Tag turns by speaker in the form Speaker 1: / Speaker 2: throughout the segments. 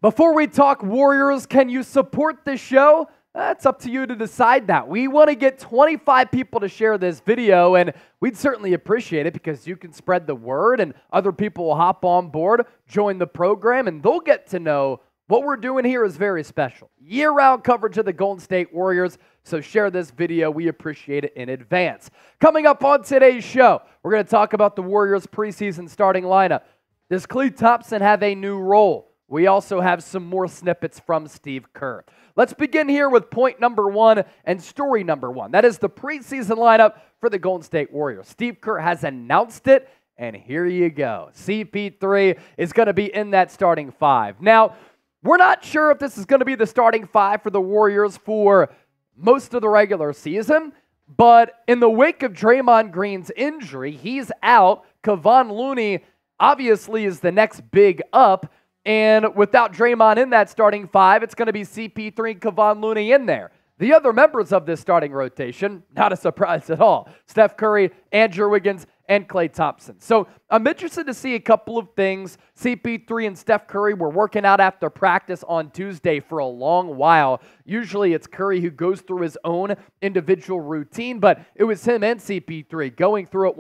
Speaker 1: Before we talk Warriors, can you support this show? It's up to you to decide that. We want to get 25 people to share this video, and we'd certainly appreciate it because you can spread the word and other people will hop on board, join the program, and they'll get to know what we're doing here is very special. Year-round coverage of the Golden State Warriors, so share this video. We appreciate it in advance. Coming up on today's show, we're going to talk about the Warriors' preseason starting lineup. Does Klay Thompson have a new role? We also have some more snippets from Steve Kerr. Let's begin here with point number one and story number one. That is the preseason lineup for the Golden State Warriors. Steve Kerr has announced it, and here you go. CP3 is going to be in that starting five. Now, we're not sure if this is going to be the starting five for the Warriors for most of the regular season, but in the wake of Draymond Green's injury, he's out. Kevon Looney obviously is the next big up, and without Draymond in that starting five, it's going to be CP3 and Kevon Looney in there. The other members of this starting rotation, not a surprise at all. Steph Curry, Andrew Wiggins, and Klay Thompson. So I'm interested to see a couple of things. CP3 and Steph Curry were working out after practice on Tuesday for a long while. Usually it's Curry who goes through his own individual routine, but it was him and CP3 going through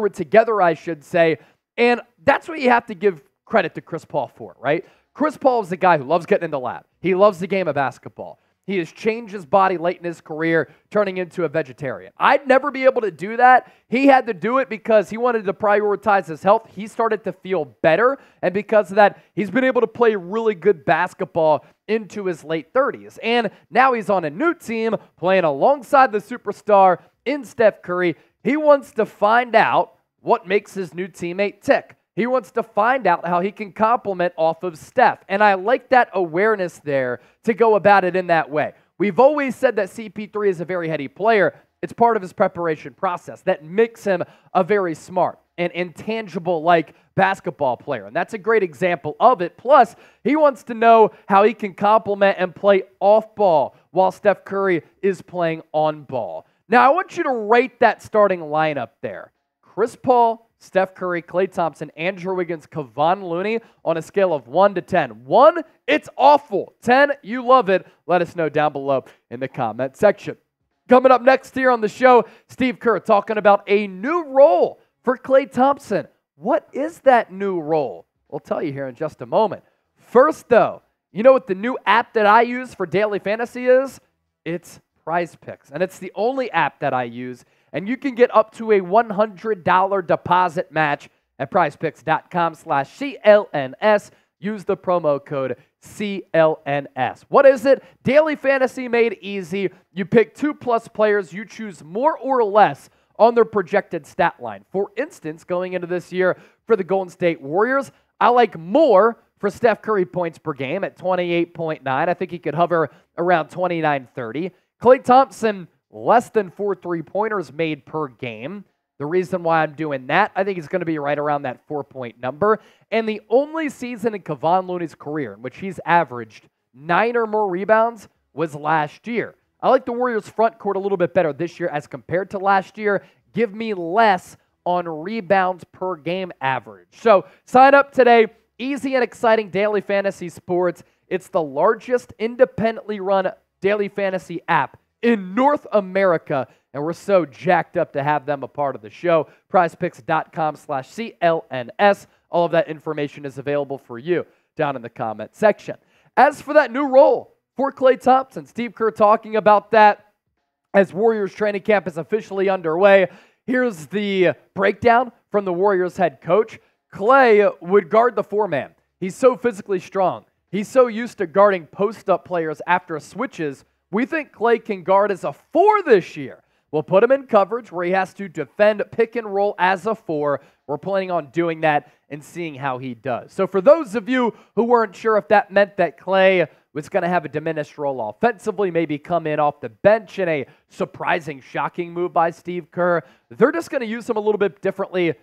Speaker 1: it together, I should say. And that's what you have to give credit to Chris Paul for, right? Chris Paul is the guy who loves getting in the lab. He loves the game of basketball. He has changed his body late in his career, turning into a vegetarian. I'd never be able to do that. He had to do it because he wanted to prioritize his health. He started to feel better, and because of that, he's been able to play really good basketball into his late 30s. And now he's on a new team, playing alongside the superstar in Steph Curry. He wants to find out what makes his new teammate tick. He wants to find out how he can complement off of Steph. And I like that awareness there to go about it in that way. We've always said that CP3 is a very heady player. It's part of his preparation process that makes him a very smart and intangible-like basketball player. And that's a great example of it. Plus, he wants to know how he can complement and play off ball while Steph Curry is playing on ball. Now, I want you to rate that starting lineup there. Chris Paul, Steph Curry, Klay Thompson, Andrew Wiggins, Kevon Looney on a scale of 1 to 10. 1, it's awful. 10, you love it. Let us know down below in the comment section. Coming up next here on the show, Steve Kerr talking about a new role for Klay Thompson. What is that new role? We'll tell you here in just a moment. First, though, you know what the new app that I use for daily fantasy is? It's Prize Picks, and it's the only app that I use. And you can get up to a $100 deposit match at prizepicks.com/CLNS. Use the promo code CLNS. What is it? Daily fantasy made easy. You pick 2+ players. You choose more or less on their projected stat line. For instance, going into this year for the Golden State Warriors, I like more for Steph Curry points per game at 28.9. I think he could hover around 29-30. Klay Thompson, less than 4 3-pointers made per game. The reason why I'm doing that, I think he's going to be right around that 4-point number. And the only season in Kevon Looney's career in which he's averaged 9 or more rebounds was last year. I like the Warriors' front court a little bit better this year as compared to last year. Give me less on rebounds per game average. So sign up today. Easy and exciting daily fantasy sports. It's the largest independently run daily fantasy app in North America, and we're so jacked up to have them a part of the show. prizepicks.com/CLNS. All of that information is available for you down in the comment section. As for that new role for Klay Thompson, Steve Kerr talking about that as Warriors training camp is officially underway. Here's the breakdown from the Warriors head coach. Klay would guard the 4-man. He's so physically strong. He's so used to guarding post-up players after switches. We think Klay can guard as a 4 this year. We'll put him in coverage where he has to defend pick and roll as a 4. We're planning on doing that and seeing how he does. So for those of you who weren't sure if that meant that Klay was going to have a diminished role offensively, maybe come in off the bench in a surprising, shocking move by Steve Kerr, they're just going to use him a little bit differently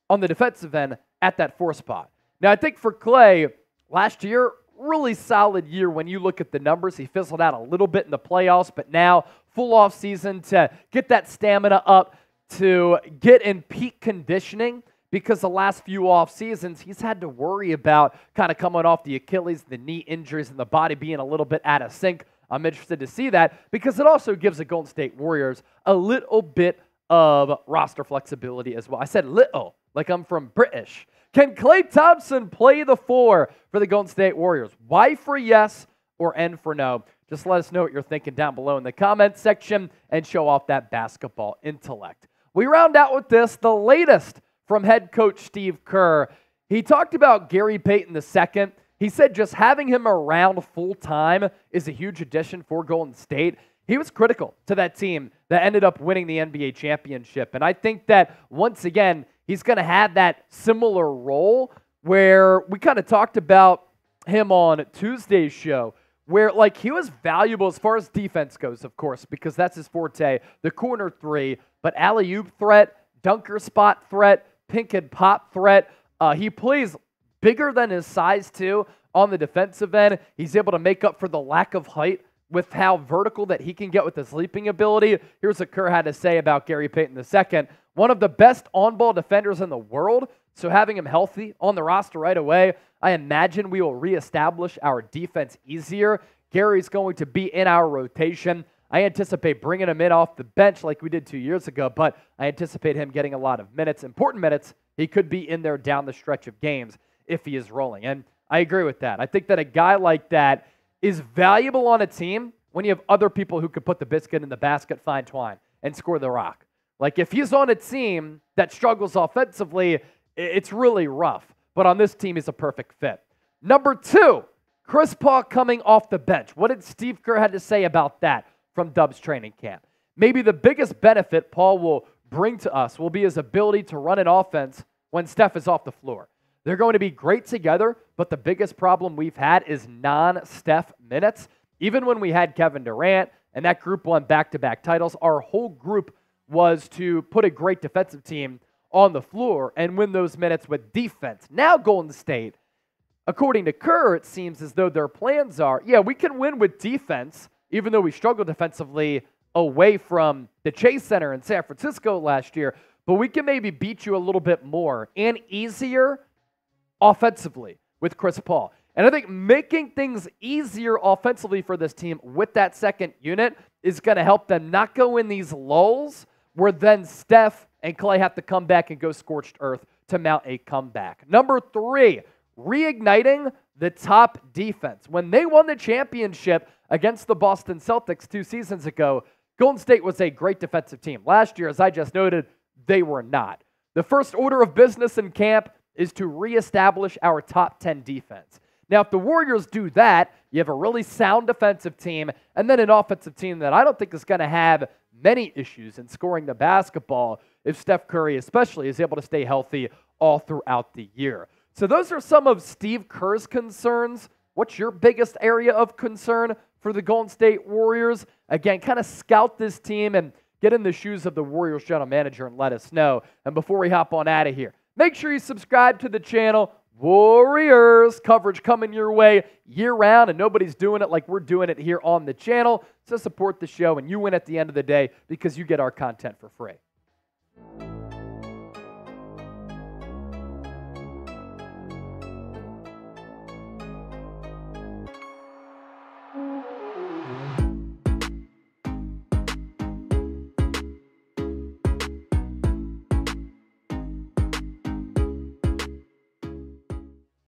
Speaker 1: on the defensive end at that 4 spot. Now, I think for Klay, last year, really solid year when you look at the numbers. He fizzled out a little bit in the playoffs, but now full off season to get that stamina up, to get in peak conditioning, because the last few off seasons, he's had to worry about kind of coming off the Achilles, the knee injuries, and the body being a little bit out of sync. I'm interested to see that because it also gives the Golden State Warriors a little bit of roster flexibility as well. I said little, like I'm from British. Can Klay Thompson play the 4 for the Golden State Warriors? Y for yes or N for no? Just let us know what you're thinking down below in the comments section and show off that basketball intellect. We round out with this, the latest from head coach Steve Kerr. He talked about Gary Payton II. He said just having him around full-time is a huge addition for Golden State. He was critical to that team that ended up winning the NBA championship. And I think that, once again, he's going to have that similar role where we kind of talked about him on Tuesday's show, where like he was valuable as far as defense goes, of course, because that's his forte, the corner 3, but alley-oop threat, dunker spot threat, pink and pop threat. He plays bigger than his size, too, on the defensive end. He's able to make up for the lack of height with how vertical that he can get with his leaping ability. Here's what Kerr had to say about Gary Payton II. One of the best on-ball defenders in the world, so having him healthy on the roster right away, I imagine we will reestablish our defense easier. Gary's going to be in our rotation. I anticipate bringing him in off the bench like we did 2 years ago, but I anticipate him getting a lot of minutes, important minutes. He could be in there down the stretch of games if he is rolling, and I agree with that. I think that a guy like that is valuable on a team when you have other people who could put the biscuit in the basket, find twine, and score the rock. Like if he's on a team that struggles offensively, it's really rough. But on this team, he's a perfect fit. Number 2, Chris Paul coming off the bench. What did Steve Kerr have to say about that from Dub's training camp? Maybe the biggest benefit Paul will bring to us will be his ability to run an offense when Steph is off the floor. They're going to be great together, but the biggest problem we've had is non-Steph minutes. Even when we had Kevin Durant and that group won back-to-back titles, our whole group was to put a great defensive team on the floor and win those minutes with defense. Now Golden State, according to Kerr, it seems as though their plans are, yeah, we can win with defense, even though we struggled defensively away from the Chase Center in San Francisco last year, but we can maybe beat you a little bit more and easier offensively with Chris Paul. And I think making things easier offensively for this team with that second unit is going to help them not go in these lulls where then Steph and Klay have to come back and go scorched earth to mount a comeback. Number 3, reigniting the top defense. When they won the championship against the Boston Celtics 2 seasons ago, Golden State was a great defensive team. Last year, as I just noted, they were not. The first order of business in camp is to reestablish our top 10 defense. Now, if the Warriors do that, you have a really sound defensive team and then an offensive team that I don't think is going to have many issues in scoring the basketball if Steph Curry especially is able to stay healthy all throughout the year. So those are some of Steve Kerr's concerns. What's your biggest area of concern for the Golden State Warriors? Again, kind of scout this team and get in the shoes of the Warriors general manager and let us know. And before we hop on out of here, make sure you subscribe to the channel. Warriors coverage coming your way year-round, and nobody's doing it like we're doing it here on the channel. So support the show, and you win at the end of the day because you get our content for free.